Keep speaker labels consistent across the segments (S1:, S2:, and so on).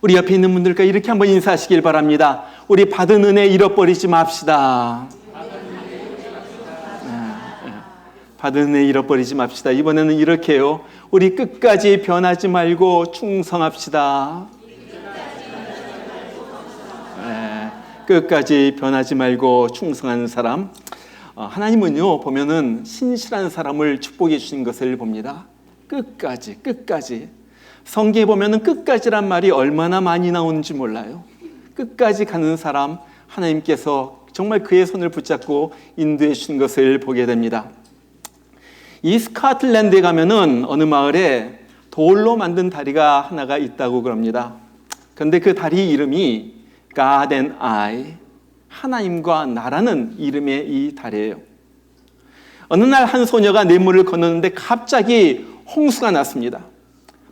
S1: 우리 옆에 있는 분들과 이렇게 한번 인사하시길 바랍니다. 우리 받은 은혜 잃어버리지 맙시다. 받은 은혜 잃어버리지 맙시다. 이번에는 이렇게요. 우리 끝까지 변하지 말고 충성합시다. 끝까지 변하지 말고 충성하는 사람. 하나님은요, 보면은 신실한 사람을 축복해 주신 것을 봅니다. 끝까지. 성경에 보면은 끝까지란 말이 얼마나 많이 나오는지 몰라요. 끝까지 가는 사람, 하나님께서 정말 그의 손을 붙잡고 인도해 주신 것을 보게 됩니다. 이 스코틀랜드에 가면은 어느 마을에 돌로 만든 다리가 하나가 있다고 그럽니다. 그런데 그 다리 이름이 God and I, 하나님과 나라는 이름의 이 다리예요. 어느 날 한 소녀가 냇물을 건너는데 갑자기 홍수가 났습니다.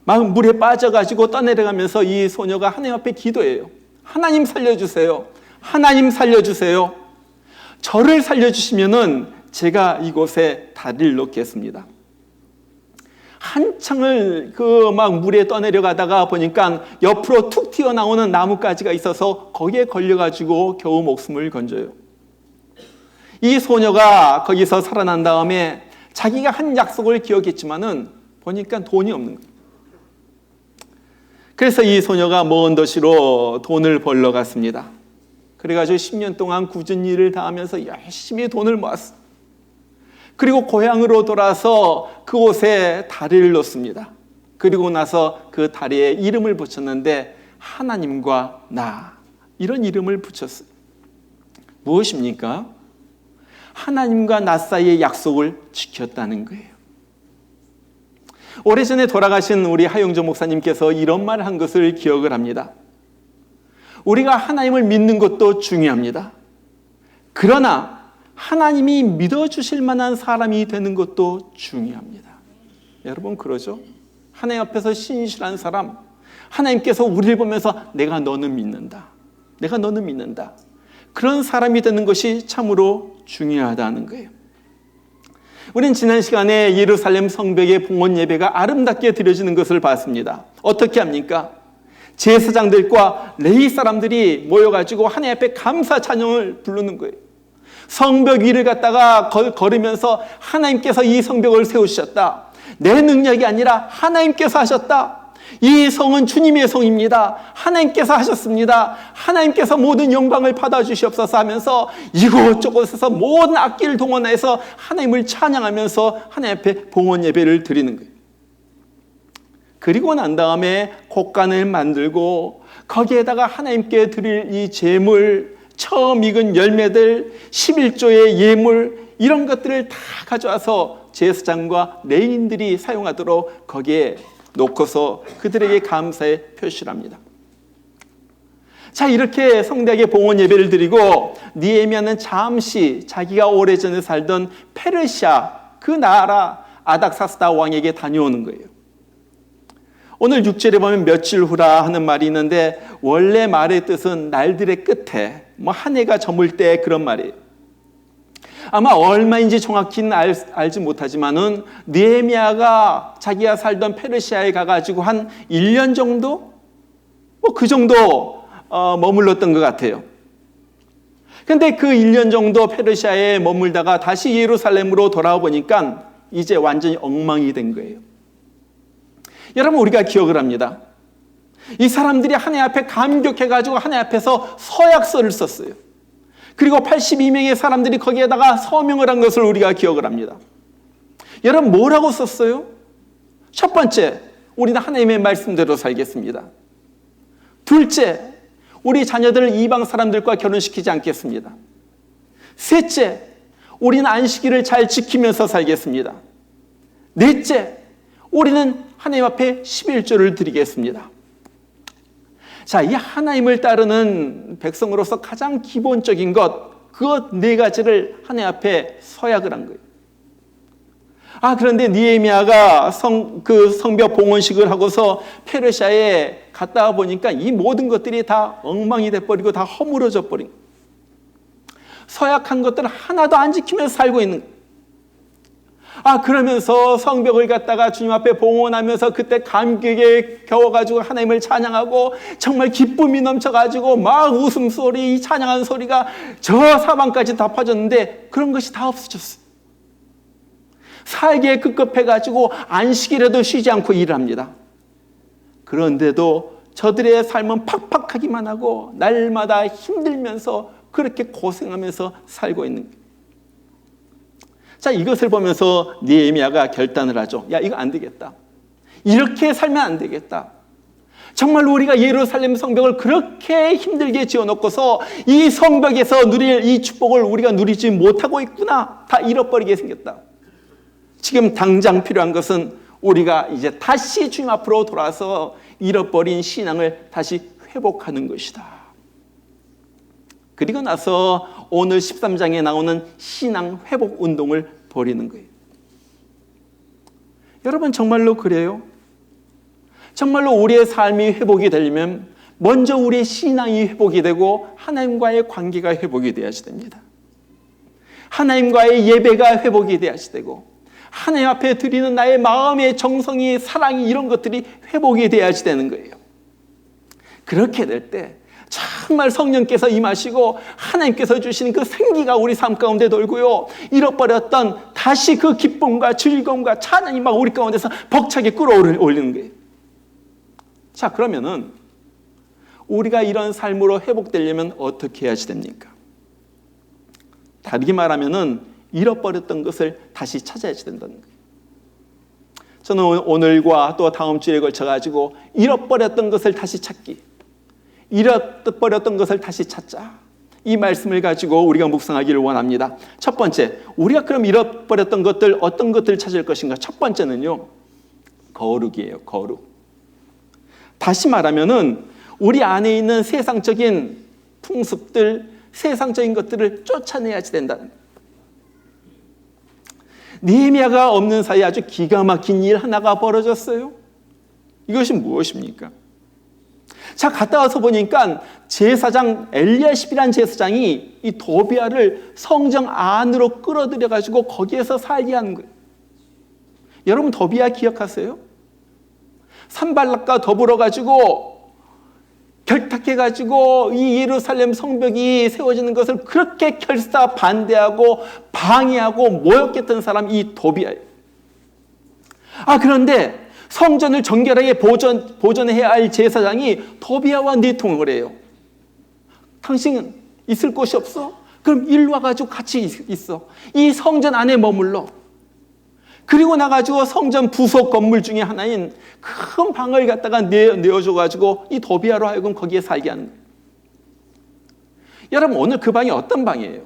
S1: 막 물에 빠져가지고 떠내려가면서 이 소녀가 하나님 앞에 기도해요. 하나님 살려주세요. 하나님 살려주세요. 저를 살려주시면은 제가 이곳에 다리를 놓겠습니다. 한창을 막 물에 떠내려가다가 보니까 옆으로 툭 튀어나오는 나뭇가지가 있어서 거기에 걸려가지고 겨우 목숨을 건져요. 이 소녀가 거기서 살아난 다음에 자기가 한 약속을 기억했지만은 보니까 돈이 없는 거예요. 그래서 이 소녀가 먼 도시로 돈을 벌러 갔습니다. 그래가지고 10년 동안 굳은 일을 다하면서 열심히 돈을 모았어요. 그리고 고향으로 돌아서 그곳에 다리를 놓습니다. 그리고 나서 그 다리에 이름을 붙였는데 하나님과 나, 이런 이름을 붙였어요. 무엇입니까? 하나님과 나 사이의 약속을 지켰다는 거예요. 오래전에 돌아가신 우리 하용조 목사님께서 이런 말을 한 것을 기억을 합니다. 우리가 하나님을 믿는 것도 중요합니다. 그러나 하나님이 믿어주실 만한 사람이 되는 것도 중요합니다. 여러분 그러죠? 하나님 앞에서 신실한 사람, 하나님께서 우리를 보면서 내가 너는 믿는다. 내가 너는 믿는다. 그런 사람이 되는 것이 참으로 중요하다는 거예요. 우린 지난 시간에 예루살렘 성벽의 봉헌 예배가 아름답게 드려지는 것을 봤습니다. 어떻게 합니까? 제사장들과 레위 사람들이 모여가지고 하나님 앞에 감사 찬양을 부르는 거예요. 성벽 위를 갖다가 걸으면서 하나님께서 이 성벽을 세우셨다. 내 능력이 아니라 하나님께서 하셨다. 이 성은 주님의 성입니다. 하나님께서 하셨습니다. 하나님께서 모든 영광을 받아주시옵소서 하면서 이곳저곳에서 모든 악기를 동원해서 하나님을 찬양하면서 하나님 앞에 봉헌 예배를 드리는 거예요. 그리고 난 다음에 곡간을 만들고 거기에다가 하나님께 드릴 이 제물, 처음 익은 열매들, 11조의 예물, 이런 것들을 다 가져와서 제사장과 레위인들이 사용하도록 거기에 놓고서 그들에게 감사의 표시를 합니다. 자, 이렇게 성대하게 봉헌 예배를 드리고 느헤미야는 잠시 자기가 오래전에 살던 페르시아 그 나라 아닥사스다 왕에게 다녀오는 거예요. 오늘 6절에 보면 며칠 후라 하는 말이 있는데 원래 말의 뜻은 날들의 끝에 한 해가 저물 때 그런 말이에요. 아마 얼마인지 정확히는 알지 못하지만은 느헤미야가 자기가 살던 페르시아에 가가지고 한 1년 정도? 그 정도 머물렀던 것 같아요. 근데 그 1년 정도 페르시아에 머물다가 다시 예루살렘으로 돌아와 보니까 이제 완전히 엉망이 된 거예요. 여러분 우리가 기억을 합니다. 이 사람들이 하나님 앞에 감격해가지고 하나님 앞에서 서약서를 썼어요. 그리고 82명의 사람들이 거기에다가 서명을 한 것을 우리가 기억을 합니다. 여러분 뭐라고 썼어요? 첫 번째, 우리는 하나님의 말씀대로 살겠습니다. 둘째, 우리 자녀들을 이방 사람들과 결혼시키지 않겠습니다. 셋째, 우리는 안식일을 잘 지키면서 살겠습니다. 넷째, 우리는 하나님 앞에 11조를 드리겠습니다. 자, 이 하나님을 따르는 백성으로서 가장 기본적인 그것 네 가지를 하나님 앞에 서약을 한 거예요. 그런데 느헤미야가 성벽 봉헌식을 하고서 페르시아에 갔다 보니까 이 모든 것들이 다 엉망이 돼버리고 다 허물어져 버린 거예요. 서약한 것들을 하나도 안 지키면서 살고 있는 거예요. 그러면서 성벽을 갖다가 주님 앞에 봉헌하면서 그때 감격에 겨워가지고 하나님을 찬양하고 정말 기쁨이 넘쳐가지고 막 웃음소리, 이 찬양하는 소리가 저 사방까지 다 퍼졌는데 그런 것이 다 없어졌어요. 살기에 급급해가지고 안식이라도 쉬지 않고 일합니다. 그런데도 저들의 삶은 팍팍하기만 하고 날마다 힘들면서 그렇게 고생하면서 살고 있는 거예요. 자, 이것을 보면서 느헤미야가 결단을 하죠. 야, 이거 안 되겠다. 이렇게 살면 안 되겠다. 정말 우리가 예루살렘 성벽을 그렇게 힘들게 지어놓고서 이 성벽에서 누릴 이 축복을 우리가 누리지 못하고 있구나. 다 잃어버리게 생겼다. 지금 당장 필요한 것은 우리가 이제 다시 주님 앞으로 돌아서 잃어버린 신앙을 다시 회복하는 것이다. 그리고 나서 오늘 13장에 나오는 신앙 회복 운동을 벌이는 거예요. 여러분 정말로 그래요? 정말로 우리의 삶이 회복이 되려면 먼저 우리의 신앙이 회복이 되고 하나님과의 관계가 회복이 되어야지 됩니다. 하나님과의 예배가 회복이 되어야지 되고 하나님 앞에 드리는 나의 마음의 정성이, 사랑이, 이런 것들이 회복이 돼야지 되는 거예요. 그렇게 될 때 정말 성령께서 임하시고 하나님께서 주시는 그 생기가 우리 삶 가운데 돌고요, 잃어버렸던 다시 그 기쁨과 즐거움과 찬양이 막 우리 가운데서 벅차게 끌어올리는 거예요. 자, 그러면은 우리가 이런 삶으로 회복되려면 어떻게 해야지 됩니까? 다르게 말하면은 잃어버렸던 것을 다시 찾아야지 된다는 거예요. 저는 오늘과 또 다음 주에 걸쳐가지고 잃어버렸던 것을 다시 찾기, 잃어버렸던 것을 다시 찾자, 이 말씀을 가지고 우리가 묵상하기를 원합니다. 첫 번째, 우리가 그럼 잃어버렸던 것들, 어떤 것들을 찾을 것인가? 첫 번째는요, 거룩이에요. 거룩. 다시 말하면은 우리 안에 있는 세상적인 풍습들, 세상적인 것들을 쫓아내야지 된다는 거예요. 느헤미야가 없는 사이에 아주 기가 막힌 일 하나가 벌어졌어요. 이것이 무엇입니까? 자, 갔다 와서 보니까 제사장 엘리야십이라는 제사장이 이 도비야를 성정 안으로 끌어들여가지고 거기에서 살게 하는 거예요. 여러분 도비야 기억하세요? 산발락과 더불어가지고 결탁해가지고 이 예루살렘 성벽이 세워지는 것을 그렇게 결사 반대하고 방해하고 모욕했던 사람이 이 도비야예요. 그런데 성전을 정결하게 보존해야 할 제사장이 도비야와 내통을 해요. 당신은 있을 곳이 없어? 그럼 일로 와가지고 같이 있어. 이 성전 안에 머물러. 그리고 나가지고 성전 부속 건물 중에 하나인 큰 방을 갖다가 내어줘가지고 이 도비야로 하여금 거기에 살게 하는 거예요. 여러분 오늘 그 방이 어떤 방이에요?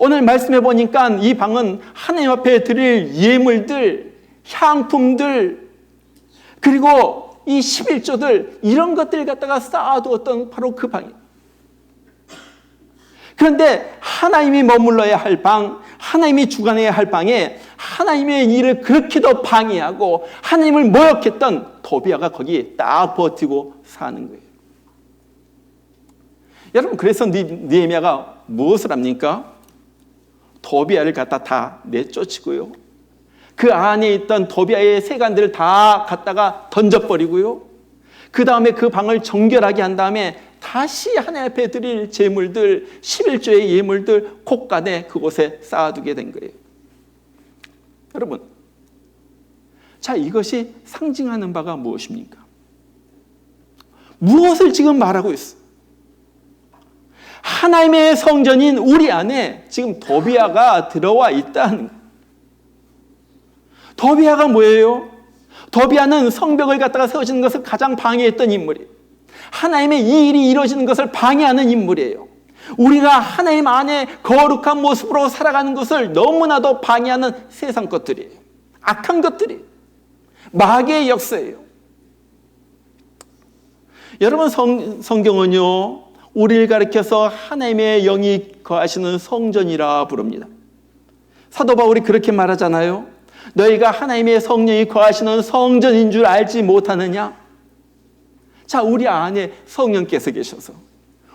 S1: 오늘 말씀해 보니까 이 방은 하나님 앞에 드릴 예물들, 향품들, 그리고 이 11조들, 이런 것들 갖다가 쌓아두었던 바로 그 방이에요. 그런데 하나님이 머물러야 할 방, 하나님이 주관해야 할 방에 하나님의 일을 그렇게도 방해하고 하나님을 모욕했던 도비야가 거기에 딱 버티고 사는 거예요. 여러분 그래서 느헤미야가 무엇을 합니까? 도비야를 갖다 다 내쫓이고요, 그 안에 있던 도비야의 세간들을 다 갖다가 던져버리고요, 그 다음에 그 방을 정결하게 한 다음에 다시 하나님 앞에 드릴 제물들, 11조의 예물들 곳간에 그곳에 쌓아두게 된 거예요. 여러분, 자, 이것이 상징하는 바가 무엇입니까? 무엇을 지금 말하고 있어? 하나님의 성전인 우리 안에 지금 도비야가 들어와 있다는 거예요. 도비야가 뭐예요? 도비야는 성벽을 갖다가 세워지는 것을 가장 방해했던 인물이에요. 하나님의 이 일이 이루어지는 것을 방해하는 인물이에요. 우리가 하나님 안에 거룩한 모습으로 살아가는 것을 너무나도 방해하는 세상 것들이에요. 악한 것들이에요. 마귀의 역사예요. 여러분 성경은요, 우리를 가리켜서 하나님의 영이 거하시는 성전이라 부릅니다. 사도 바울이 그렇게 말하잖아요. 너희가 하나님의 성령이 거하시는 성전인 줄 알지 못하느냐? 자, 우리 안에 성령께서 계셔서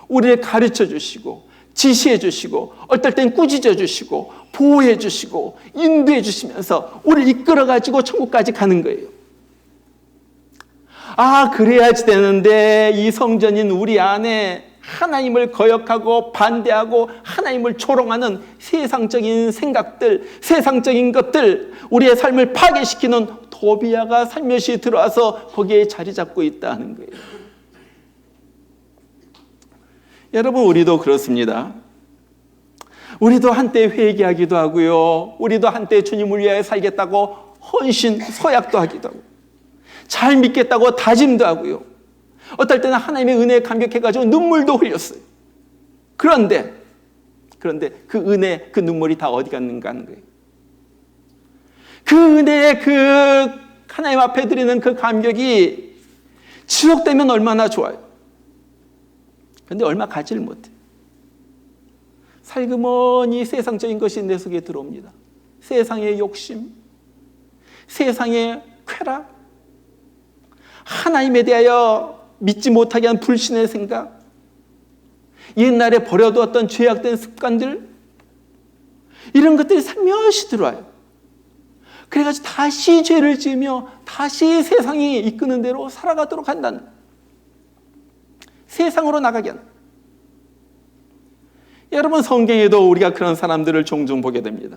S1: 우리를 가르쳐 주시고 지시해 주시고 어떨 땐 꾸짖어 주시고 보호해 주시고 인도해 주시면서 우리를 이끌어 가지고 천국까지 가는 거예요. 그래야지 되는데 이 성전인 우리 안에 하나님을 거역하고 반대하고 하나님을 조롱하는 세상적인 생각들, 세상적인 것들, 우리의 삶을 파괴시키는 도비아가 살며시 들어와서 거기에 자리 잡고 있다는 거예요. 여러분, 우리도 그렇습니다. 우리도 한때 회개하기도 하고요. 우리도 한때 주님을 위하여 살겠다고 헌신, 서약도 하기도 하고 잘 믿겠다고 다짐도 하고요. 어떨 때는 하나님의 은혜에 감격해가지고 눈물도 흘렸어요. 그런데 그 은혜, 그 눈물이 다 어디 갔는가 하는 거예요. 그 은혜의 그 하나님 앞에 드리는 그 감격이 지속되면 얼마나 좋아요. 그런데 얼마 가지를 못해. 살그머니 세상적인 것이 내 속에 들어옵니다. 세상의 욕심, 세상의 쾌락, 하나님에 대하여 믿지 못하게 한 불신의 생각, 옛날에 버려두었던 죄악된 습관들, 이런 것들이 살며시 들어와요. 그래가지고 다시 죄를 지으며 다시 세상이 이끄는 대로 살아가도록 한다는, 세상으로 나가게 하는. 여러분, 성경에도 우리가 그런 사람들을 종종 보게 됩니다.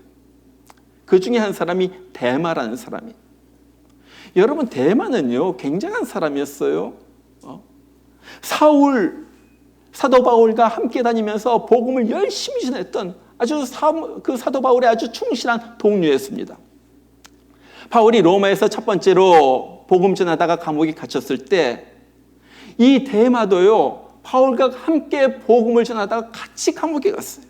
S1: 그 중에 한 사람이 데마라는 사람이에요. 여러분, 데마는요 굉장한 사람이었어요. 사도 바울과 함께 다니면서 복음을 열심히 전했던 그 사도 바울의 아주 충실한 동료였습니다. 바울이 로마에서 첫 번째로 복음 전하다가 감옥에 갇혔을 때 이 데마도요 바울과 함께 복음을 전하다가 같이 감옥에 갔어요.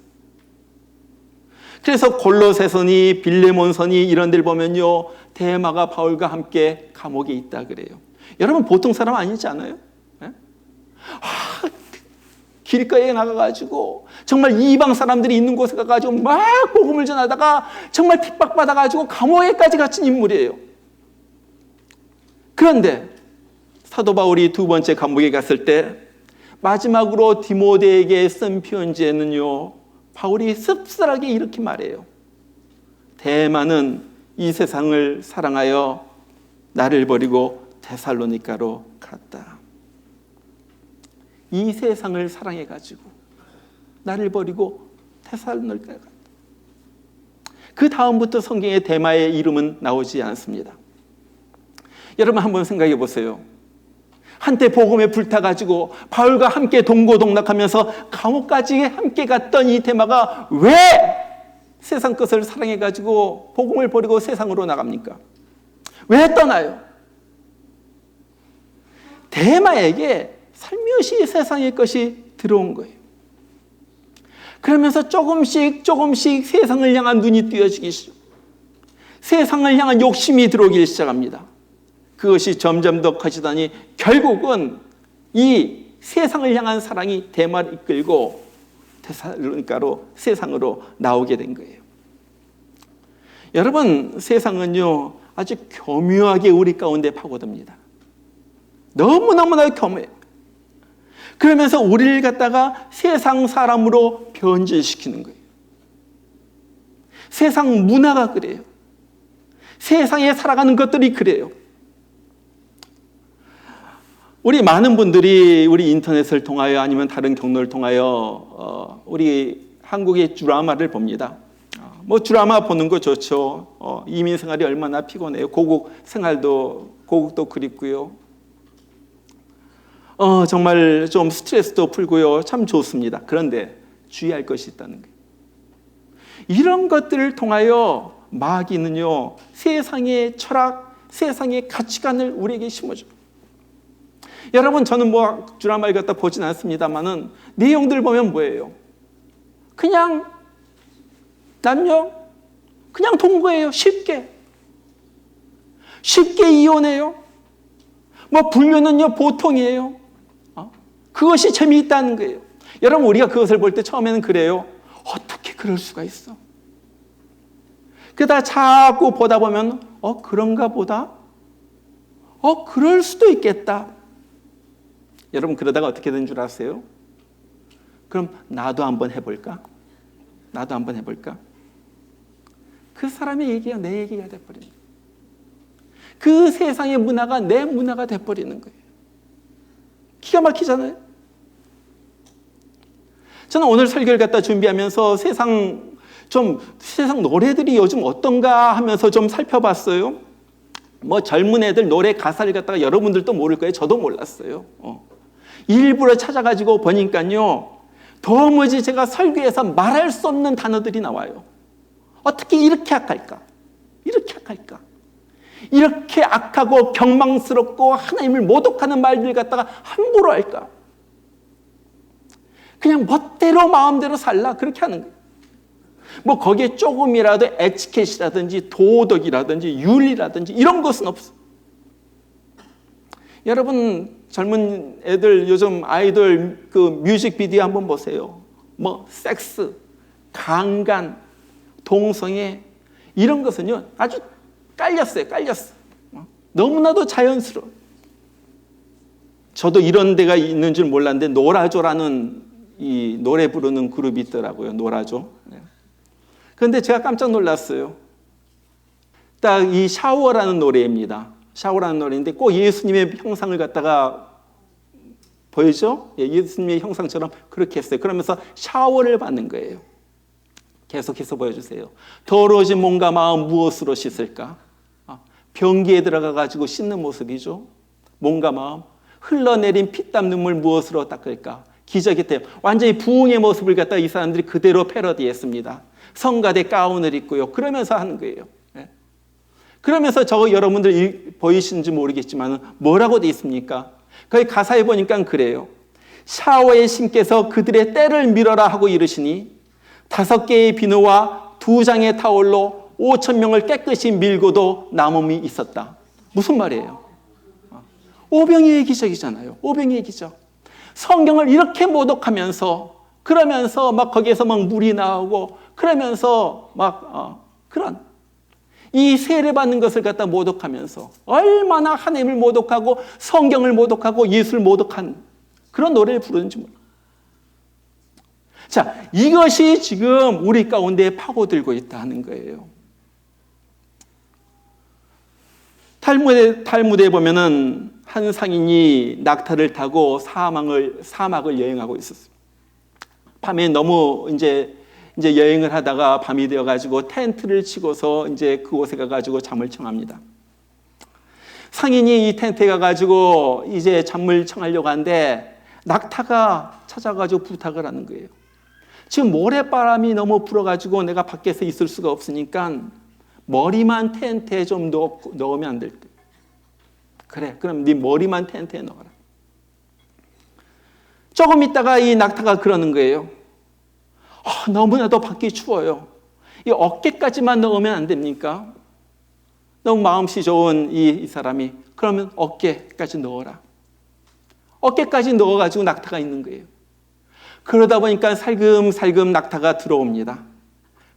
S1: 그래서 골로새서니 빌레몬서니 이런 데를 보면요 데마가 바울과 함께 감옥에 있다 그래요. 여러분, 보통 사람 아니지 않아요? 네? 길가에 나가가지고 정말 이방 사람들이 있는 곳에 가가지고 막 복음을 전하다가 정말 핍박받아가지고 감옥에까지 갇힌 인물이에요. 그런데 사도 바울이 두 번째 감옥에 갔을 때 마지막으로 디모데에게 쓴 편지에는요 바울이 씁쓸하게 이렇게 말해요. 데마는 이 세상을 사랑하여 나를 버리고 데살로니가로 갔다. 이 세상을 사랑해가지고 나를 버리고 데살로니가에 갔다. 그 다음부터 성경에 데마의 이름은 나오지 않습니다. 여러분, 한번 생각해 보세요. 한때 복음에 불타가지고 바울과 함께 동고동락하면서 감옥까지 함께 갔던 이 데마가 왜 세상 것을 사랑해가지고 복음을 버리고 세상으로 나갑니까? 왜 떠나요? 데마에게 살며시 세상의 것이 들어온 거예요. 그러면서 조금씩 세상을 향한 눈이 띄어지기 시작, 세상을 향한 욕심이 들어오기 시작합니다. 그것이 점점 더 커지더니 결국은 이 세상을 향한 사랑이 데마를 이끌고 데살로니가로 세상으로 나오게 된 거예요. 여러분, 세상은요 아주 교묘하게 우리 가운데 파고듭니다. 너무너무나 교묘해요. 그러면서 우리를 갖다가 세상 사람으로 변질시키는 거예요. 세상 문화가 그래요. 세상에 살아가는 것들이 그래요. 우리 많은 분들이 우리 인터넷을 통하여 아니면 다른 경로를 통하여 우리 한국의 드라마를 봅니다. 뭐 드라마 보는 거 좋죠. 이민 생활이 얼마나 피곤해요. 고국 생활도, 고국도 그립고요. 정말 좀 스트레스도 풀고요. 참 좋습니다. 그런데 주의할 것이 있다는 거예요. 이런 것들을 통하여 마귀는요 세상의 철학, 세상의 가치관을 우리에게 심어줘요. 여러분, 저는 뭐 드라마를 갖다 보진 않습니다만은 내용들 보면 뭐예요? 그냥 남녀 그냥 동거해요. 쉽게 이혼해요. 뭐 불륜은요 보통이에요. 그것이 재미있다는 거예요. 여러분, 우리가 그것을 볼 때 처음에는 그래요. 어떻게 그럴 수가 있어? 그러다 자꾸 보다 보면 그런가 보다. 그럴 수도 있겠다. 여러분, 그러다가 어떻게 된 줄 아세요? 그럼 나도 한번 해볼까? 나도 한번 해볼까? 그 사람의 얘기가 내 얘기가 돼버리는 거예요. 그 세상의 문화가 내 문화가 돼버리는 거예요. 기가 막히잖아요. 저는 오늘 설교를 갖다 준비하면서 세상 노래들이 요즘 어떤가 하면서 좀 살펴봤어요. 뭐 젊은 애들 노래 가사를 갖다가 여러분들도 모를 거예요. 저도 몰랐어요. 일부러 찾아가지고 보니까요, 도무지 제가 설교에서 말할 수 없는 단어들이 나와요. 어떻게 이렇게 악할까? 이렇게 악할까? 이렇게 악하고 경망스럽고 하나님을 모독하는 말들 갖다가 함부로 할까? 그냥 멋대로 마음대로 살라 그렇게 하는 거예요. 뭐 거기에 조금이라도 에티켓이라든지 도덕이라든지 윤리라든지 이런 것은 없어. 여러분 젊은 애들 요즘 아이돌 그 뮤직비디오 한번 보세요. 뭐 섹스, 강간, 동성애 이런 것은요 아주 깔렸어요. 너무나도 자연스러워. 저도 이런 데가 있는 줄 몰랐는데 노라조라는 이 노래 부르는 그룹이 있더라고요. 노라조. 그런데 제가 깜짝 놀랐어요. 딱 이 샤워라는 노래입니다. 샤워라는 노래인데 꼭 예수님의 형상을 갖다가 보이죠? 예수님의 형상처럼 그렇게 했어요. 그러면서 샤워를 받는 거예요. 계속해서 보여주세요. 더러워진 몸과 마음 무엇으로 씻을까? 변기에 들어가 가지고 씻는 모습이죠. 몸과 마음. 흘러내린 피땀 눈물 무엇으로 닦을까? 기적의 때 완전히 부흥의 모습을 갖다 이 사람들이 그대로 패러디했습니다. 성가대 가운을 입고요. 그러면서 하는 거예요. 그러면서 저거 여러분들 보이시는지 모르겠지만 뭐라고 돼 있습니까? 거기 가사에 보니까 그래요. 샤워의 신께서 그들의 때를 밀어라 하고 이르시니 5개의 비누와 2장의 타올로 5,000명을 깨끗이 밀고도 남음이 있었다. 무슨 말이에요? 오병이의 기적이잖아요. 오병이의 기적. 성경을 이렇게 모독하면서 그러면서 막 거기에서 막 물이 나오고 그러면서 막 그런 이 세례받는 것을 갖다 모독하면서 얼마나 하나님을 모독하고 성경을 모독하고 예수를 모독한 그런 노래를 부르는지 몰라. 자, 이것이 지금 우리 가운데 파고들고 있다는 거예요. 탈무드에 보면은 한 상인이 낙타를 타고 사막을 여행하고 있었어요. 밤에 너무 이제 여행을 하다가 밤이 되어가지고 텐트를 치고서 이제 그곳에 가가지고 잠을 청합니다. 상인이 이 텐트에 가가지고 이제 잠을 청하려고 하는데 낙타가 찾아가지고 부탁을 하는 거예요. 지금 모래바람이 너무 불어가지고 내가 밖에서 있을 수가 없으니까 머리만 텐트에 좀 넣으면 안 될까? 그래, 그럼 네 머리만 텐트에 넣어라. 조금 있다가 이 낙타가 그러는 거예요. 너무나도 밖이 추워요. 이 어깨까지만 넣으면 안 됩니까? 너무 마음씨 좋은 이 사람이 그러면 어깨까지 넣어라. 어깨까지 넣어가지고 낙타가 있는 거예요. 그러다 보니까 살금살금 낙타가 들어옵니다.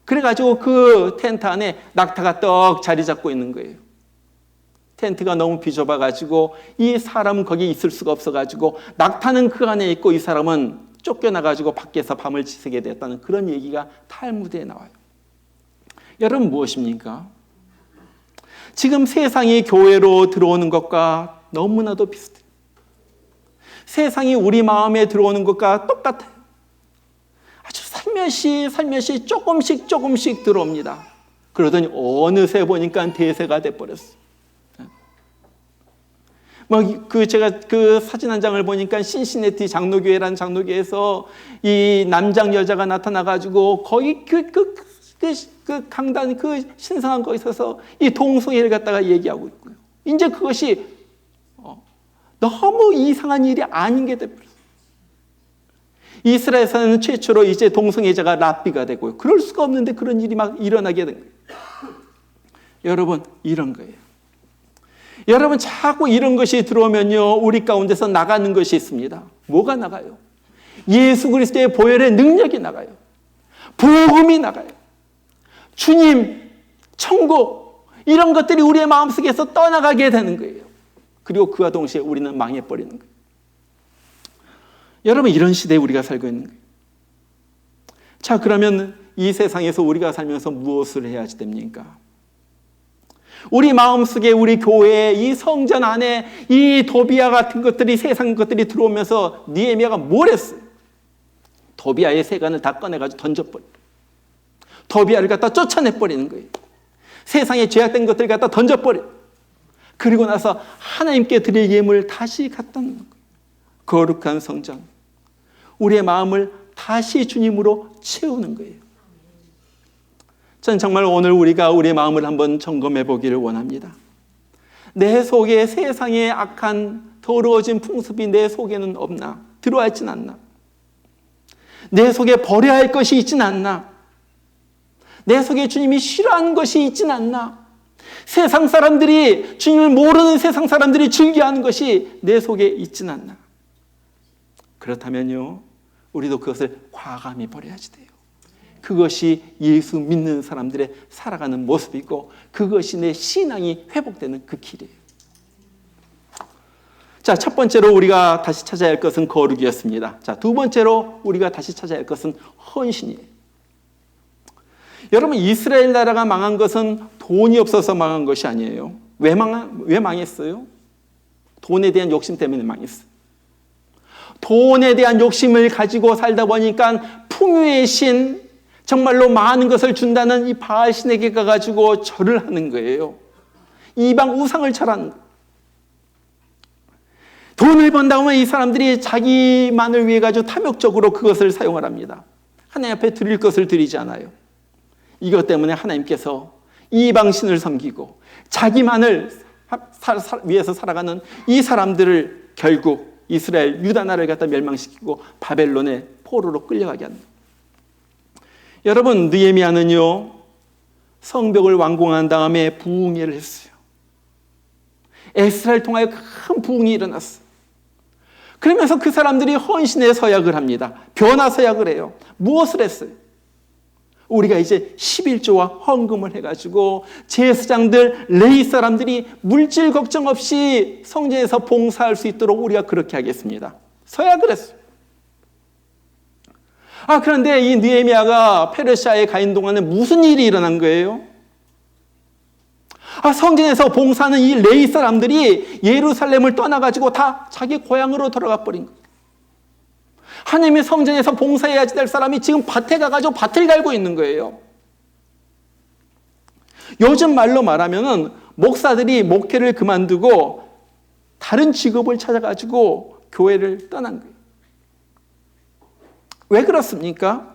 S1: 그래가지고 그 텐트 안에 낙타가 떡 자리 잡고 있는 거예요. 텐트가 너무 비좁아가지고 이 사람은 거기 있을 수가 없어가지고 낙타는 그 안에 있고 이 사람은 쫓겨나가지고 밖에서 밤을 지새게 됐다는 그런 얘기가 탈무드에 나와요. 여러분 무엇입니까? 지금 세상이 교회로 들어오는 것과 너무나도 비슷해요. 세상이 우리 마음에 들어오는 것과 똑같아요. 아주 살며시 조금씩 들어옵니다. 그러더니 어느새 보니까 대세가 돼버렸어요. 제가 그 사진 한 장을 보니까 신시내티 장로교회라는 장로교회에서 이 남장 여자가 나타나가지고 거기 그 강단 그 신성한 거에 있어서 이 동성애를 갖다가 얘기하고 있고요. 이제 그것이 너무 이상한 일이 아닌 게 돼버렸어요. 이스라엘에서는 최초로 이제 동성애자가 랍비가 되고요. 그럴 수가 없는데 그런 일이 막 일어나게 된 거예요. 여러분, 이런 거예요. 여러분, 자꾸 이런 것이 들어오면요, 우리 가운데서 나가는 것이 있습니다. 뭐가 나가요? 예수 그리스도의 보혈의 능력이 나가요. 복음이 나가요. 주님, 천국, 이런 것들이 우리의 마음속에서 떠나가게 되는 거예요. 그리고 그와 동시에 우리는 망해버리는 거예요. 여러분, 이런 시대에 우리가 살고 있는 거예요. 자, 그러면 이 세상에서 우리가 살면서 무엇을 해야지 됩니까? 우리 마음속에 우리 교회에 이 성전 안에 이 도비아 같은 것들이 세상 것들이 들어오면서 느헤미야가 뭘 했어요? 도비아의 세간을 다 꺼내가지고 던져버려. 도비아를 갖다 쫓아내버리는 거예요. 세상에 죄악된 것들을 갖다 던져버려. 그리고 나서 하나님께 드릴 예물을 다시 갖다 놓는 거예요. 거룩한 성전. 우리의 마음을 다시 주님으로 채우는 거예요. 저는 정말 오늘 우리가 우리의 마음을 한번 점검해 보기를 원합니다. 내 속에 세상의 악한 더러워진 풍습이 내 속에는 없나? 들어와 있진 않나? 내 속에 버려야 할 것이 있진 않나? 내 속에 주님이 싫어하는 것이 있진 않나? 세상 사람들이, 주님을 모르는 세상 사람들이 즐겨하는 것이 내 속에 있진 않나? 그렇다면요, 우리도 그것을 과감히 버려야지 돼요. 그것이 예수 믿는 사람들의 살아가는 모습이고, 그것이 내 신앙이 회복되는 그 길이에요. 자, 첫 번째로 우리가 다시 찾아야 할 것은 거룩이었습니다. 자, 두 번째로 우리가 다시 찾아야 할 것은 헌신이에요. 여러분, 이스라엘 나라가 망한 것은 돈이 없어서 망한 것이 아니에요. 왜 망했어요? 돈에 대한 욕심 때문에 망했어요. 돈에 대한 욕심을 가지고 살다 보니까 풍요의 신, 정말로 많은 것을 준다는 이 바알 신에게 가가지고 절을 하는 거예요. 이방 우상을 절하는 거예요. 돈을 번다 보면 이 사람들이 자기만을 위해 가지고 탐욕적으로 그것을 사용을 합니다. 하나님 앞에 드릴 것을 드리지 않아요. 이것 때문에 하나님께서 이방 신을 섬기고 자기만을 위해서 살아가는 이 사람들을 결국 이스라엘 유다 나라를 갖다 멸망시키고 바벨론의 포로로 끌려가게 합니다. 여러분, 느헤미야는요, 성벽을 완공한 다음에 부흥회를 했어요. 에스라를 통하여 큰 부흥이 일어났어요. 그러면서 그 사람들이 헌신의 서약을 합니다. 변화 서약을 해요. 무엇을 했어요? 우리가 이제 11조와 헌금을 해가지고 제사장들, 레위 사람들이 물질 걱정 없이 성전에서 봉사할 수 있도록 우리가 그렇게 하겠습니다. 서약을 했어요. 그런데 이 느헤미야가 페르시아에 가 있는 동안에 무슨 일이 일어난 거예요? 성전에서 봉사하는 이 레위 사람들이 예루살렘을 떠나가지고 다 자기 고향으로 돌아가 버린 거예요. 하나님의 성전에서 봉사해야 될 사람이 지금 밭에 가가지고 밭을 갈고 있는 거예요. 요즘 말로 말하면은 목사들이 목회를 그만두고 다른 직업을 찾아가지고 교회를 떠난 거예요. 왜 그렇습니까?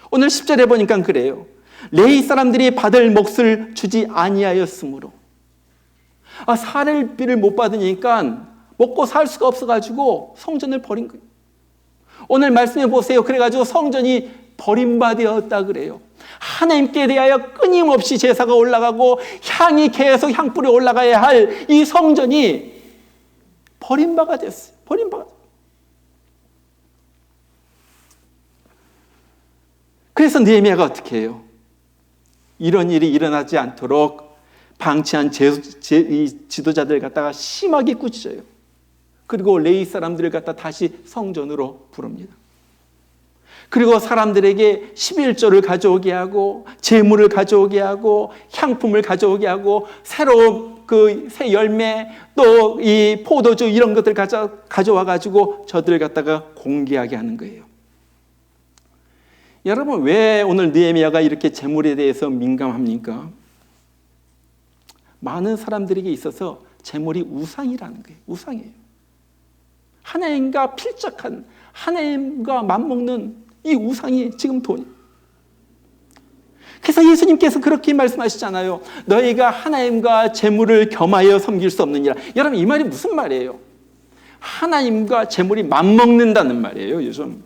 S1: 오늘 10절에 보니까 그래요. 레위 사람들이 받을 몫을 주지 아니하였으므로. 사례비를 못 받으니까 먹고 살 수가 없어가지고 성전을 버린 거예요. 오늘 말씀해 보세요. 그래가지고 성전이 버림받았다 그래요. 하나님께 대하여 끊임없이 제사가 올라가고 향이 계속 향불이 올라가야 할 이 성전이 버림바가 됐어요. 버림바가. 그래서 느헤미야가 어떻게 해요? 이런 일이 일어나지 않도록 방치한 지도자들 갖다가 심하게 꾸짖어요. 그리고 레위 사람들을 갖다 다시 성전으로 부릅니다. 그리고 사람들에게 11조를 가져오게 하고 재물을 가져오게 하고 향품을 가져오게 하고 새로 그 새 열매 또 이 포도주 이런 것들 가져와 가지고 저들을 갖다가 공개하게 하는 거예요. 여러분, 왜 오늘 느헤미야가 이렇게 재물에 대해서 민감합니까? 많은 사람들에게 있어서 재물이 우상이라는 거예요. 우상이에요. 하나님과 필적한, 하나님과 맞먹는 이 우상이 지금 돈이. 그래서 예수님께서 그렇게 말씀하시잖아요. 너희가 하나님과 재물을 겸하여 섬길 수 없느니라. 여러분, 이 말이 무슨 말이에요? 하나님과 재물이 맞먹는다는 말이에요, 요즘.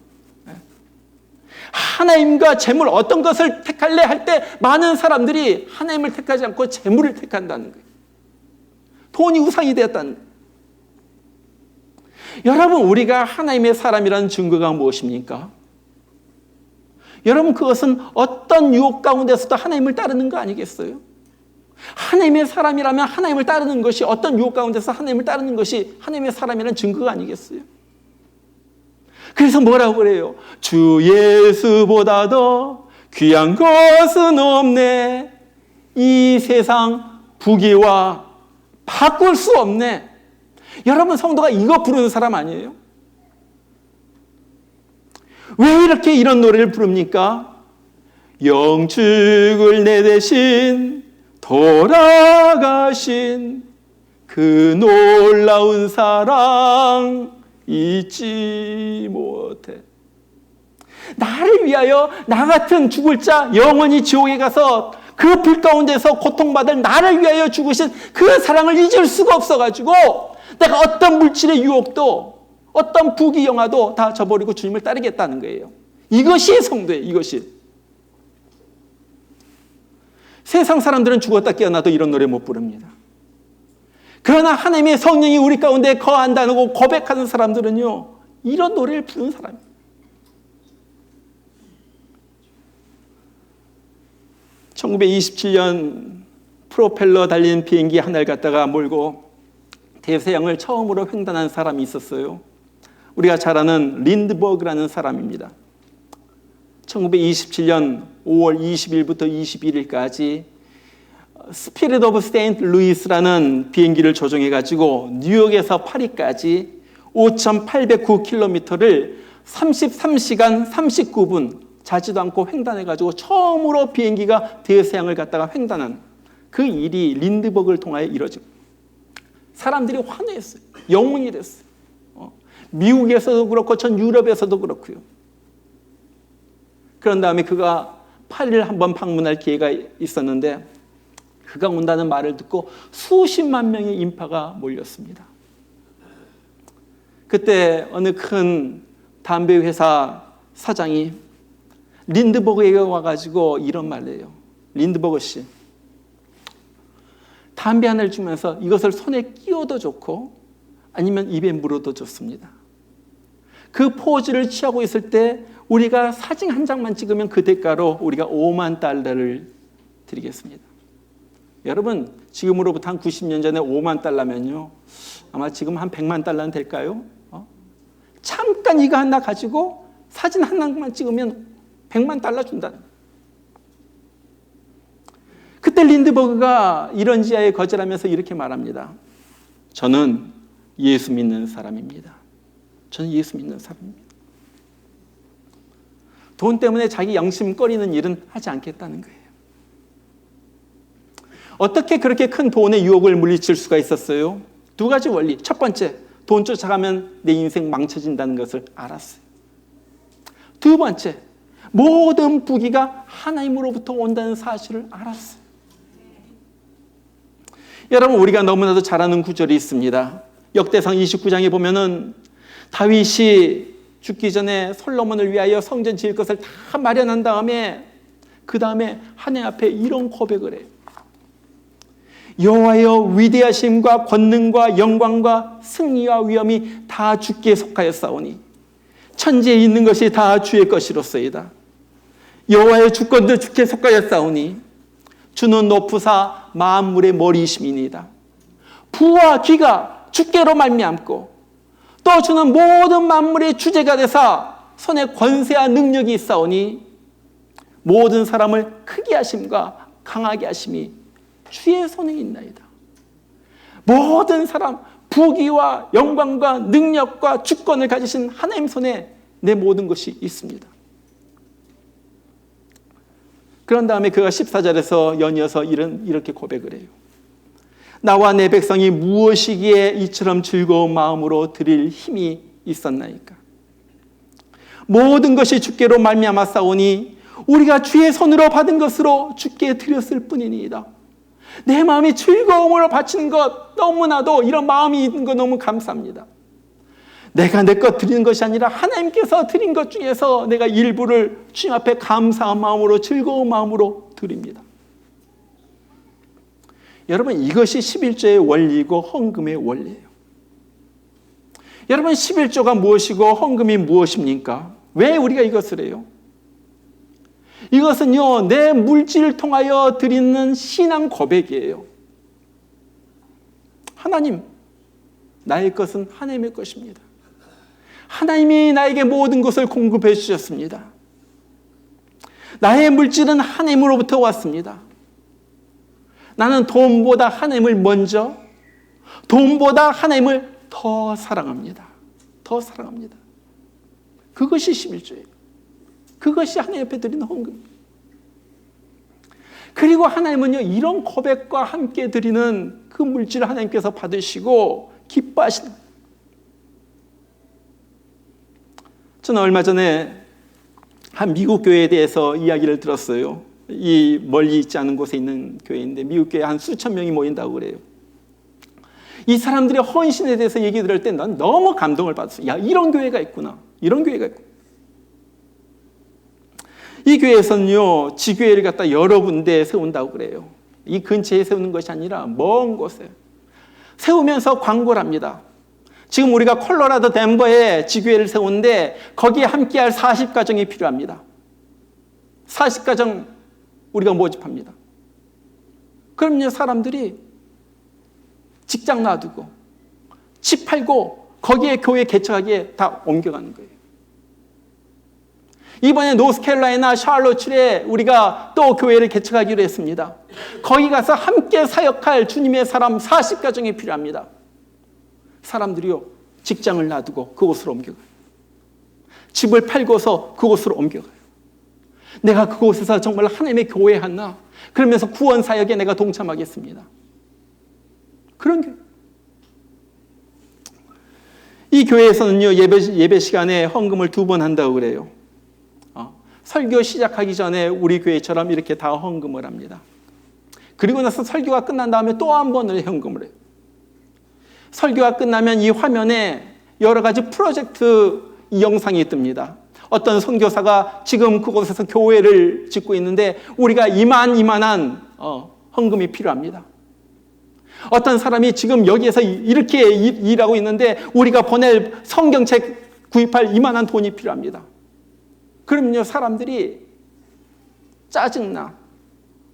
S1: 하나님과 재물 어떤 것을 택할래 할 때 많은 사람들이 하나님을 택하지 않고 재물을 택한다는 거예요. 돈이 우상이 되었다는 거예요. 여러분, 우리가 하나님의 사람이라는 증거가 무엇입니까? 여러분, 그것은 어떤 유혹 가운데서도 하나님을 따르는 거 아니겠어요? 하나님의 사람이라면 하나님을 따르는 것이, 어떤 유혹 가운데서 하나님을 따르는 것이 하나님의 사람이라는 증거가 아니겠어요? 그래서 뭐라고 그래요? 주 예수보다 더 귀한 것은 없네. 이 세상 부귀와 바꿀 수 없네. 여러분, 성도가 이거 부르는 사람 아니에요? 왜 이렇게 이런 노래를 부릅니까? 영축을 내 대신 돌아가신 그 놀라운 사랑 잊지 못해. 나를 위하여 나 같은 죽을 자 영원히 지옥에 가서 그 불 가운데서 고통받을 나를 위하여 죽으신 그 사랑을 잊을 수가 없어가지고 내가 어떤 물질의 유혹도 어떤 부귀영화도 다 저버리고 주님을 따르겠다는 거예요. 이것이 성도예요. 이것이. 세상 사람들은 죽었다 깨어나도 이런 노래 못 부릅니다. 그러나 하나님의 성령이 우리 가운데 거한다고 고백하는 사람들은요, 이런 노래를 부르는 사람이에요. (1927년) 프로펠러 달린 비행기 하나를 갖다가 몰고 대서양을 처음으로 횡단한 사람이 있었어요. 우리가 잘 아는 린드버그라는 사람입니다. 1927년 5월 20일부터 21일까지 스피릿 오브 세인트 루이스라는 비행기를 조종해가지고 뉴욕에서 파리까지 5,809km를 33시간 39분 자지도 않고 횡단해가지고 처음으로 비행기가 대서양을 갖다가 횡단한 그 일이 린드버그를 통하여 이루어진 거예요. 사람들이 환호했어요. 영웅이 됐어요. 미국에서도 그렇고 전 유럽에서도 그렇고요. 그런 다음에 그가 파리를 한번 방문할 기회가 있었는데 그가 온다는 말을 듣고 수십만 명의 인파가 몰렸습니다. 그때 어느 큰 담배 회사 사장이 린드버그에게 와가지고 이런 말을 해요. 린드버그 씨, 담배 하나를 주면서 이것을 손에 끼워도 좋고 아니면 입에 물어도 좋습니다. 그 포즈를 취하고 있을 때 우리가 사진 한 장만 찍으면 그 대가로 우리가 $50,000를 드리겠습니다. 여러분, 지금으로부터 한 90년 전에 $50,000면요 아마 지금 한 $1,000,000는 될까요? 잠깐 이거 하나 가지고 사진 한 장만 찍으면 $1,000,000 준다는. 그때 린드버그가 이런 지하에 거절하면서 이렇게 말합니다. 저는 예수 믿는 사람입니다. 저는 예수 믿는 사람입니다. 돈 때문에 자기 양심 꺼리는 일은 하지 않겠다는 거예요. 어떻게 그렇게 큰 돈의 유혹을 물리칠 수가 있었어요? 두 가지 원리. 첫 번째, 돈 쫓아가면 내 인생 망쳐진다는 것을 알았어요. 두 번째, 모든 부귀가 하나님으로부터 온다는 사실을 알았어요. 여러분, 우리가 너무나도 잘 아는 구절이 있습니다. 역대상 29장에 보면은 다윗이 죽기 전에 솔로몬을 위하여 성전 지을 것을 다 마련한 다음에 그 다음에 하나님 앞에 이런 고백을 해요. 여호와여, 위대하심과 권능과 영광과 승리와 위엄이 다 주께 속하였사오니 천지에 있는 것이 다 주의 것이로소이다. 여호와의 주권도 주께 속하였사오니 주는 높으사 만물의 머리이심이니이다. 부와 귀가 주께로 말미암고 또 주는 모든 만물의 주제가 되사 손에 권세와 능력이 있사오니 모든 사람을 크게 하심과 강하게 하심이 주의 손에 있나이다. 모든 사람, 부귀와 영광과 능력과 주권을 가지신 하나님 손에 내 모든 것이 있습니다. 그런 다음에 그가 14절에서 연이어서 이렇게 고백을 해요. 나와 내 백성이 무엇이기에 이처럼 즐거운 마음으로 드릴 힘이 있었나이까. 모든 것이 주께로 말미암았사오니 우리가 주의 손으로 받은 것으로 주께 드렸을 뿐이니이다. 내 마음이 즐거움으로 바치는 것, 너무나도 이런 마음이 있는 거 너무 감사합니다. 내가 내 것 드리는 것이 아니라 하나님께서 드린 것 중에서 내가 일부를 주님 앞에 감사한 마음으로, 즐거운 마음으로 드립니다. 여러분, 이것이 11조의 원리이고 헌금의 원리예요. 여러분, 11조가 무엇이고 헌금이 무엇입니까? 왜 우리가 이것을 해요? 이것은요, 내 물질을 통하여 드리는 신앙 고백이에요. 하나님, 나의 것은 하나님의 것입니다. 하나님이 나에게 모든 것을 공급해 주셨습니다. 나의 물질은 하나님으로부터 왔습니다. 나는 돈보다 하나님을 먼저, 돈보다 하나님을 더 사랑합니다. 더 사랑합니다. 그것이 11조예요. 그것이 하나님 앞에 드리는 헌금입니다. 그리고 하나님은요, 이런 고백과 함께 드리는 그 물질을 하나님께서 받으시고 기뻐하시는 거예요. 저는 얼마 전에 한 미국 교회에 대해서 이야기를 들었어요. 이 멀리 있지 않은 곳에 있는 교회인데 미국 교회에 한 수천 명이 모인다고 그래요. 이 사람들의 헌신에 대해서 얘기 들을 때 난 너무 감동을 받았어요. 야, 이런 교회가 있구나. 이런 교회가 있구나. 이 교회에서는요, 지교회를 갖다 여러 군데 세운다고 그래요. 이 근처에 세우는 것이 아니라 먼 곳에 세우면서 광고를 합니다. 지금 우리가 콜로라도 덴버에 지교회를 세우는데 거기에 함께할 40가정이 필요합니다. 40가정 우리가 모집합니다. 그럼요, 사람들이 직장 놔두고 집 팔고 거기에 교회 개척하기에 다 옮겨가는 거예요. 이번에 노스캐롤라이나 샬롯출에 우리가 또 교회를 개척하기로 했습니다. 거기 가서 함께 사역할 주님의 사람 40가정이 필요합니다. 사람들이요, 직장을 놔두고 그곳으로 옮겨가요. 집을 팔고서 그곳으로 옮겨가요. 내가 그곳에서 정말 하나님의 교회 하나, 그러면서 구원 사역에 내가 동참하겠습니다. 그런 교회. 이 교회에서는요, 예배 시간에 헌금을 2번 한다고 그래요. 설교 시작하기 전에 우리 교회처럼 이렇게 다 헌금을 합니다. 그리고 나서 설교가 끝난 다음에 또 한 번을 헌금을 해요. 설교가 끝나면 이 화면에 여러 가지 프로젝트 영상이 뜹니다. 어떤 선교사가 지금 그곳에서 교회를 짓고 있는데 우리가 이만한 헌금이 필요합니다. 어떤 사람이 지금 여기에서 이렇게 일하고 있는데 우리가 보낼 성경책 구입할 이만한 돈이 필요합니다. 그럼요, 사람들이 짜증나.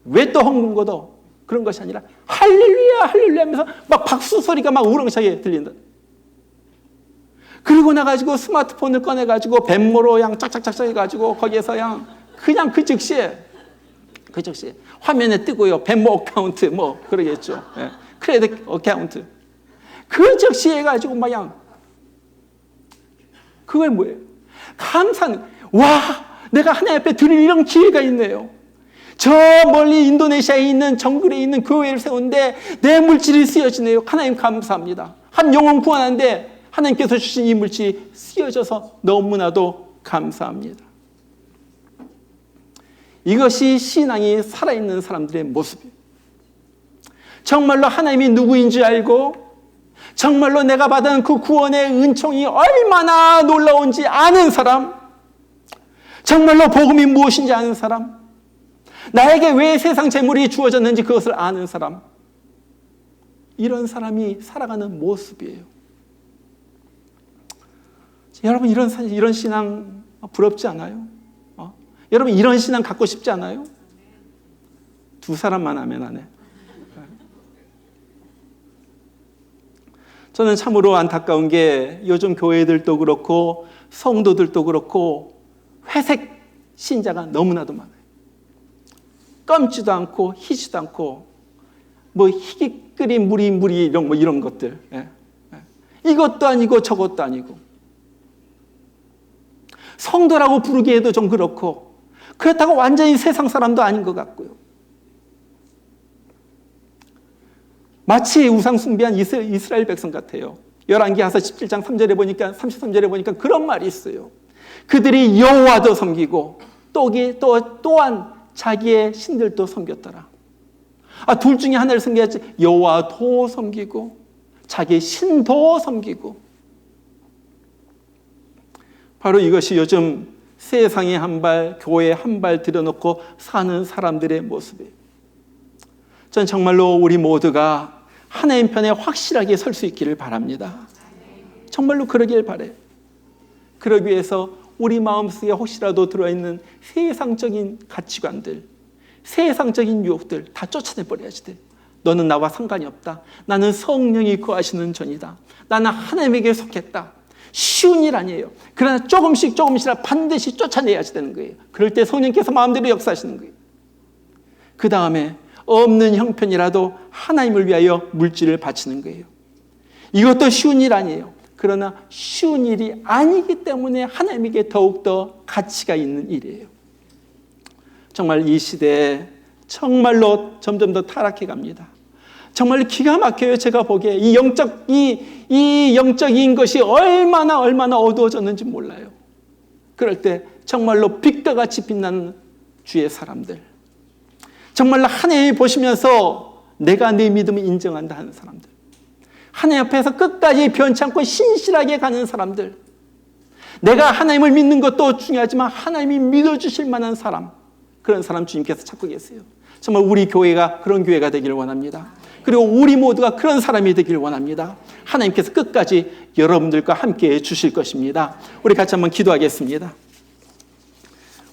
S1: 왜 또 헌금 걷어? 그런 것이 아니라 할렐루야 할렐루야 하면서 막 박수 소리가 막 우렁차게 들린다. 그리고 나가지고 스마트폰을 꺼내가지고 벤모로 양 짝짝짝짝 해가지고 거기에서 그냥 그 즉시에 화면에 뜨고요. 벤모 어카운트 뭐 그러겠죠. 예. 크레딧 어카운트. 그 즉시 해가지고 막 그게 뭐예요? 감사는, 와, 내가 하나님 앞에 드릴 이런 기회가 있네요. 저 멀리 인도네시아에 있는 정글에 있는 교회를 세우는데 내 물질이 쓰여지네요. 하나님 감사합니다. 한 영혼 구원하는데 하나님께서 주신 이 물질이 쓰여져서 너무나도 감사합니다. 이것이 신앙이 살아있는 사람들의 모습이에요. 정말로 하나님이 누구인지 알고 정말로 내가 받은 그 구원의 은총이 얼마나 놀라운지 아는 사람, 정말로 복음이 무엇인지 아는 사람, 나에게 왜 세상 재물이 주어졌는지 그것을 아는 사람, 이런 사람이 살아가는 모습이에요. 여러분, 이런 신앙 부럽지 않아요? 여러분, 이런 신앙 갖고 싶지 않아요? 두 사람만 하면 안 해. 저는 참으로 안타까운 게 요즘 교회들도 그렇고 성도들도 그렇고 회색 신자가 너무나도 많아요. 검지도 않고 희지도 않고 뭐 희귀 끓인 물이 이런 것들. 이것도 아니고 저것도 아니고. 성도라고 부르기에도 좀 그렇고 그렇다고 완전히 세상 사람도 아닌 것 같고요. 마치 우상 숭배한 이스라엘 백성 같아요. 열왕기하서 17장 3절에 보니까 33절에 보니까 그런 말이 있어요. 그들이 여호와도 섬기고 또한 자기의 신들도 섬겼더라. 둘 중에 하나를 섬겨야지. 여호와도 섬기고 자기의 신도 섬기고. 바로 이것이 요즘 세상에 한 발, 교회에 한 발 들여놓고 사는 사람들의 모습이에요. 전 정말로 우리 모두가 하나님 편에 확실하게 설 수 있기를 바랍니다. 정말로 그러길 바라요. 그러기 위해서 우리 마음속에 혹시라도 들어있는 세상적인 가치관들, 세상적인 유혹들 다 쫓아내버려야지 돼. 너는 나와 상관이 없다. 나는 성령이 거하시는 전이다. 나는 하나님에게 속했다. 쉬운 일 아니에요. 그러나 조금씩이라 반드시 쫓아내야지 되는 거예요. 그럴 때 성령께서 마음대로 역사하시는 거예요. 그 다음에 없는 형편이라도 하나님을 위하여 물질을 바치는 거예요. 이것도 쉬운 일 아니에요. 그러나 쉬운 일이 아니기 때문에 하나님에게 더욱더 가치가 있는 일이에요. 정말 이 시대에 정말로 점점 더 타락해 갑니다. 정말 기가 막혀요. 제가 보기에 이 영적인 것이 얼마나 어두워졌는지 몰라요. 그럴 때 정말로 빛과 같이 빛나는 주의 사람들, 정말로 하나님이 보시면서 내가 내 믿음을 인정한다 하는 사람들, 하나님 앞에서 끝까지 변치 않고 신실하게 가는 사람들, 내가 하나님을 믿는 것도 중요하지만 하나님이 믿어주실 만한 사람, 그런 사람 주님께서 찾고 계세요. 정말 우리 교회가 그런 교회가 되기를 원합니다. 그리고 우리 모두가 그런 사람이 되기를 원합니다. 하나님께서 끝까지 여러분들과 함께해 주실 것입니다. 우리 같이 한번 기도하겠습니다.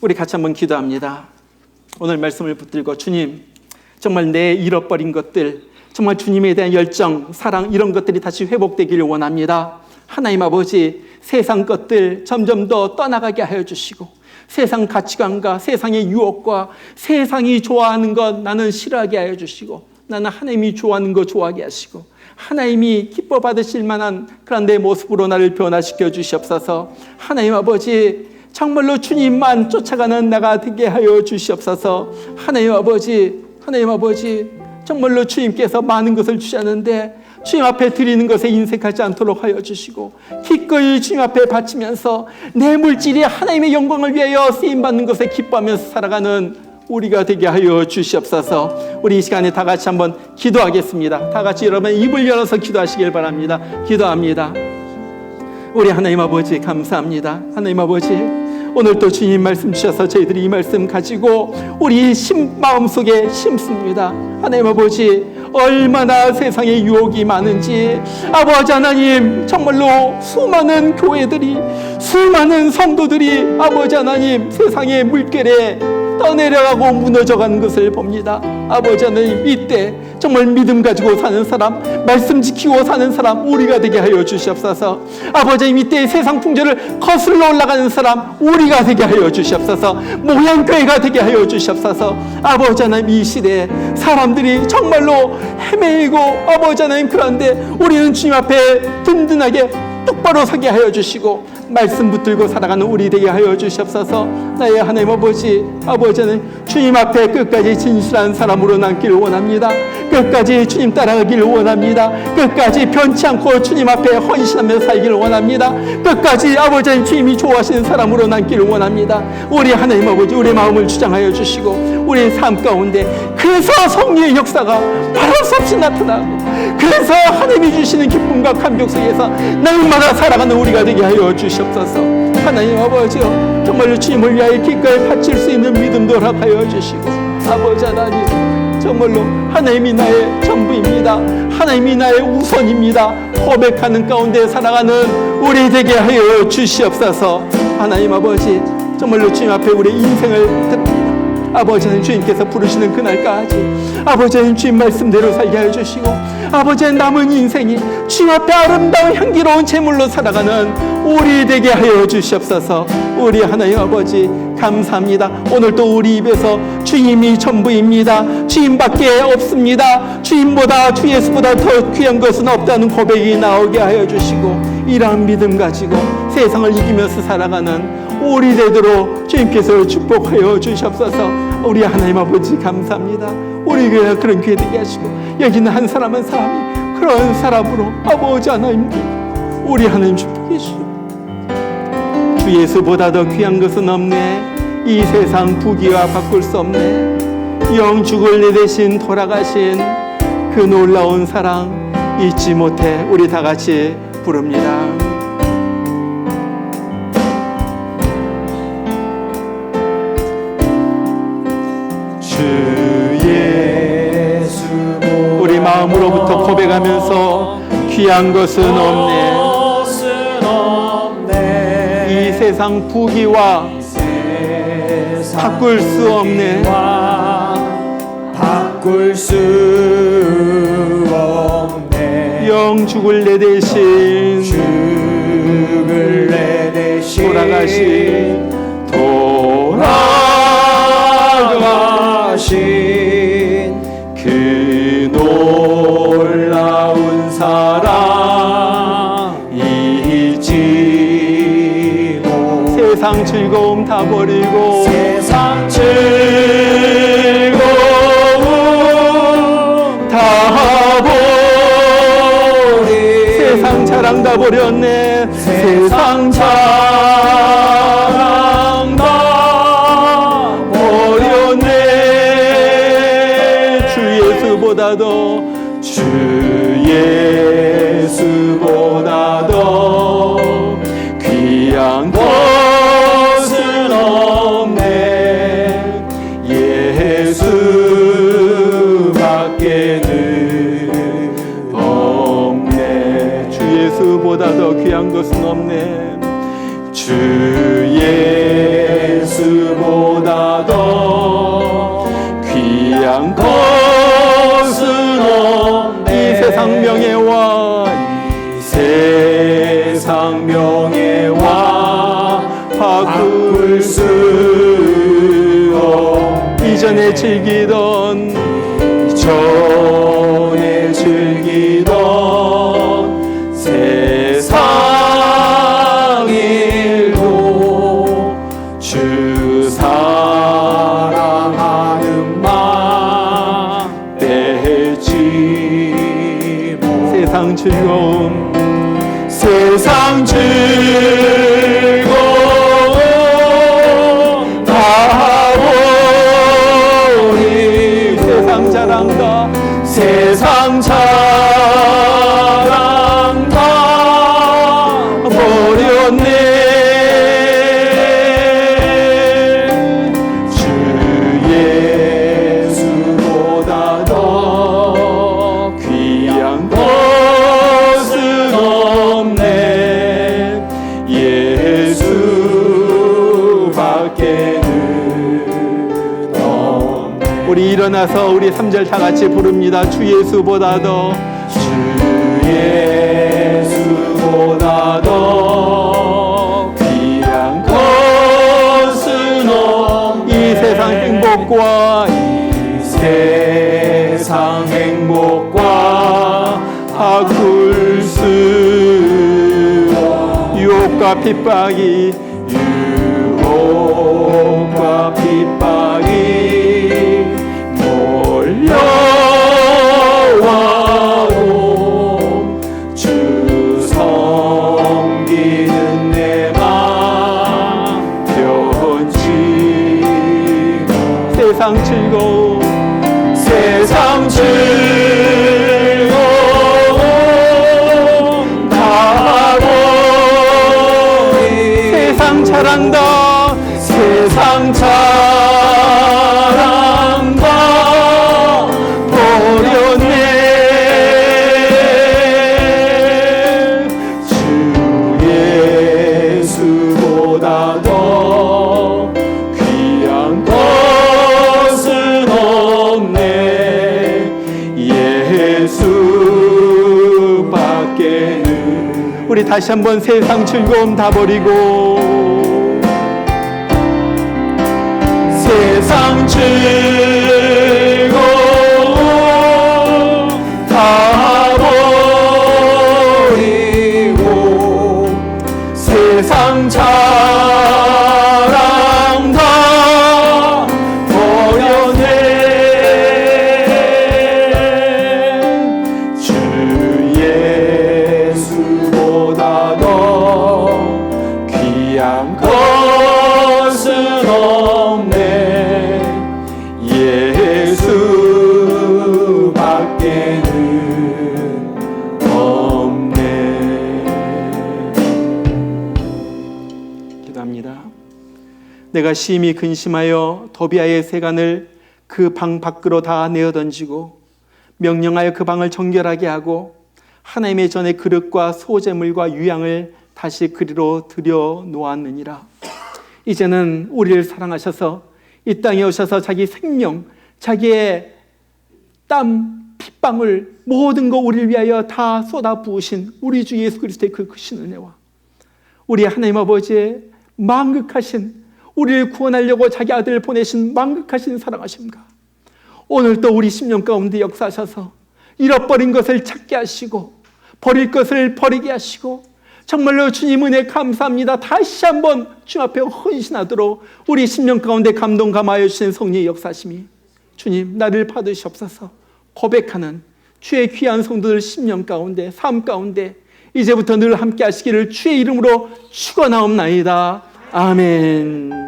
S1: 우리 같이 한번 기도합니다. 오늘 말씀을 붙들고 주님, 정말 내 잃어버린 것들, 정말 주님에 대한 열정, 사랑, 이런 것들이 다시 회복되기를 원합니다. 하나님 아버지, 세상 것들 점점 더 떠나가게 하여 주시고, 세상 가치관과 세상의 유혹과 세상이 좋아하는 것 나는 싫어하게 하여 주시고, 나는 하나님이 좋아하는 거 좋아하게 하시고, 하나님이 기뻐 받으실 만한 그런 내 모습으로 나를 변화시켜 주시옵소서. 하나님 아버지, 정말로 주님만 쫓아가는 나가 되게 하여 주시옵소서. 하나님 아버지, 정말로 주님께서 많은 것을 주셨는데 주님 앞에 드리는 것에 인색하지 않도록 하여 주시고, 기꺼이 주님 앞에 바치면서 내 물질이 하나님의 영광을 위하여 쓰임받는 것에 기뻐하면서 살아가는 우리가 되게 하여 주시옵소서. 우리 이 시간에 다 같이 한번 기도하겠습니다. 다 같이 여러분 입을 열어서 기도하시길 바랍니다. 기도합니다. 우리 하나님 아버지 감사합니다. 하나님 아버지, 오늘 또 주님 말씀 주셔서 저희들이 이 말씀 가지고 우리 마음속에 심습니다. 하나님 아버지, 얼마나 세상에 유혹이 많은지, 아버지 하나님, 정말로 수많은 교회들이, 수많은 성도들이 아버지 하나님 세상의 물결에 떠내려가고 무너져가는 것을 봅니다. 아버지 하나님, 이때 정말 믿음 가지고 사는 사람, 말씀 지키고 사는 사람 우리가 되게 하여 주시옵소서. 아버지 하나님, 이때 세상 풍조를 거슬러 올라가는 사람 우리가 되게 하여 주시옵소서. 모양교회가 되게 하여 주시옵소서. 아버지 하나님, 이 시대에 사람들이 정말로 헤매이고 아버지 하나님, 그런데 우리는 주님 앞에 든든하게 똑바로 서게 하여 주시고 말씀 붙들고 살아가는 우리 되게 하여 주시옵소서. 나의 하나님 아버지, 아버지는 주님 앞에 끝까지 진실한 사람으로 남기를 원합니다. 끝까지 주님 따라가기를 원합니다. 끝까지 변치 않고 주님 앞에 헌신하며 살기를 원합니다. 끝까지 아버지 주님이 좋아하시는 사람으로 남기를 원합니다. 우리 하나님 아버지, 우리 마음을 주장하여 주시고 우리의 삶 가운데 그래서 성령의 역사가 바로 수 없이 나타나고, 그래서 하나님이 주시는 기쁨과 감격 속에서 날마다 살아가는 우리가 되게 하여 주시옵소서. 하나님 아버지요, 정말로 주님을 위하여 기꺼이 바칠 수 있는 믿음도 허락하여 주시고, 아버지 하나님, 정말로 하나님이 나의 전부입니다. 하나님이 나의 우선입니다. 고백하는 가운데 살아가는 우리 되게 하여 주시옵소서. 하나님 아버지, 정말로 주님 앞에 우리 인생을 듭니다. 아버지 하나님, 주님께서 부르시는 그날까지 아버지 하나님 주님 말씀대로 살게 하여 주시고, 아버지 하나님 남은 인생이 주님 앞에 아름다운 향기로운 제물로 살아가는 우리 되게 하여 주시옵소서. 우리 하나님 아버지 감사합니다. 오늘 또 우리 입에서 주님이 전부입니다, 주님밖에 없습니다, 주님보다 주 예수보다 더 귀한 것은 없다는 고백이 나오게 하여 주시고, 이러한 믿음 가지고 세상을 이기면서 살아가는 우리 되도록 주님께서 축복하여 주시옵소서. 우리 하나님 아버지 감사합니다. 우리 교회가 그런 교회 되게 하시고, 여기는 한 사람 한 사람이 그런 사람으로 아버지 하나님, 우리 하나님 축복해 주시옵소서. 주 예수보다 더 귀한 것은 없네. 이 세상 부귀와 바꿀 수 없네. 영죽을 내 대신 돌아가신 그 놀라운 사랑 잊지 못해 우리 다 같이 부릅니다. 우리 마음으로부터 고백하면서 귀한 것은 없네. 이 세상 부귀와 바꿀 수 없네.
S2: 바꿀 수 없네.
S1: 영죽을 내 대신
S2: 죽을 돌아가신 그 놀라운 사랑 잊지고
S1: 세상 즐거움 다 버리고
S2: 세상 즐거움 다 버리고
S1: 세상 자랑 다 버렸네.
S2: 세상 자랑 다 버렸네.
S1: 주 예수보다도
S2: 주 예수보다도 귀한 것은 없네. 예수밖에는 없네.
S1: 주 예수보다도 귀한 것은 없네.
S2: 주 예수보다도 귀한 것은 없네.
S1: 이 세상 명예와
S2: 이 세상 명예와 바꿀 수 없네.
S1: 이전에 즐기던
S2: 전에 즐기던 세상 일도 주 사랑하는 마음 떼지 못.
S1: 세상 즐거움
S2: 세상 즐거움 다 버리고
S1: 세상 자랑다
S2: 세상 자랑 다 버렸네. 주 예수보다도 귀한 것은 없네. 예수밖에는 없네.
S1: 우리 일어나서 우리 3절 다 같이 부릅니다. 주 예수보다도
S2: 주 예수보다도 귀한 것은 없네.
S1: 이 세상 행복과
S2: 이 세상 행복과 바꿀 수 없네.
S1: 유혹과 핍박이
S2: 유혹과 핍박이 몰려와도 주 섬기는 내 맘 변치 마.
S1: 세상 즐거움
S2: 세상 즐거움 다 버리고
S1: 세상 자랑다
S2: 세상 자랑다 버렸네. 주 예수보다도 귀한 것은 없네. 예수밖에는.
S1: 우리 다시 한번 세상 즐거움 다 버리고
S2: 세상 즐거움 다 버리고 세상 자랑 다 버렸네. 주 예수보다도 귀한 것은 없네. 예수밖에는 없네.
S1: 기도합니다. 내가 심히 근심하여 도비아의 세간을 그 방 밖으로 다 내어 던지고 명령하여 그 방을 정결하게 하고 하나님의 전에 그릇과 소재물과 유향을 다시 그리로 들여 놓았느니라. 이제는 우리를 사랑하셔서 이 땅에 오셔서 자기 생명, 자기의 땀, 핏방울 모든 거 우리를 위하여 다 쏟아 부으신 우리 주 예수 그리스도의 그 크신 은혜와 우리 하나님 아버지의 망극하신, 우리를 구원하려고 자기 아들을 보내신 망극하신 사랑하심과 오늘 또 우리 심령 가운데 역사하셔서 잃어버린 것을 찾게 하시고 버릴 것을 버리게 하시고 정말로 주님 은혜 감사합니다. 다시 한번 주 앞에 헌신하도록 우리 심령 가운데 감동 감화해 주신 성령의 역사심이 주님 나를 받으시옵소서. 고백하는 주의 귀한 성도들 심령 가운데 삶 가운데 이제부터 늘 함께 하시기를 주의 이름으로 축원하옵나이다. 아멘.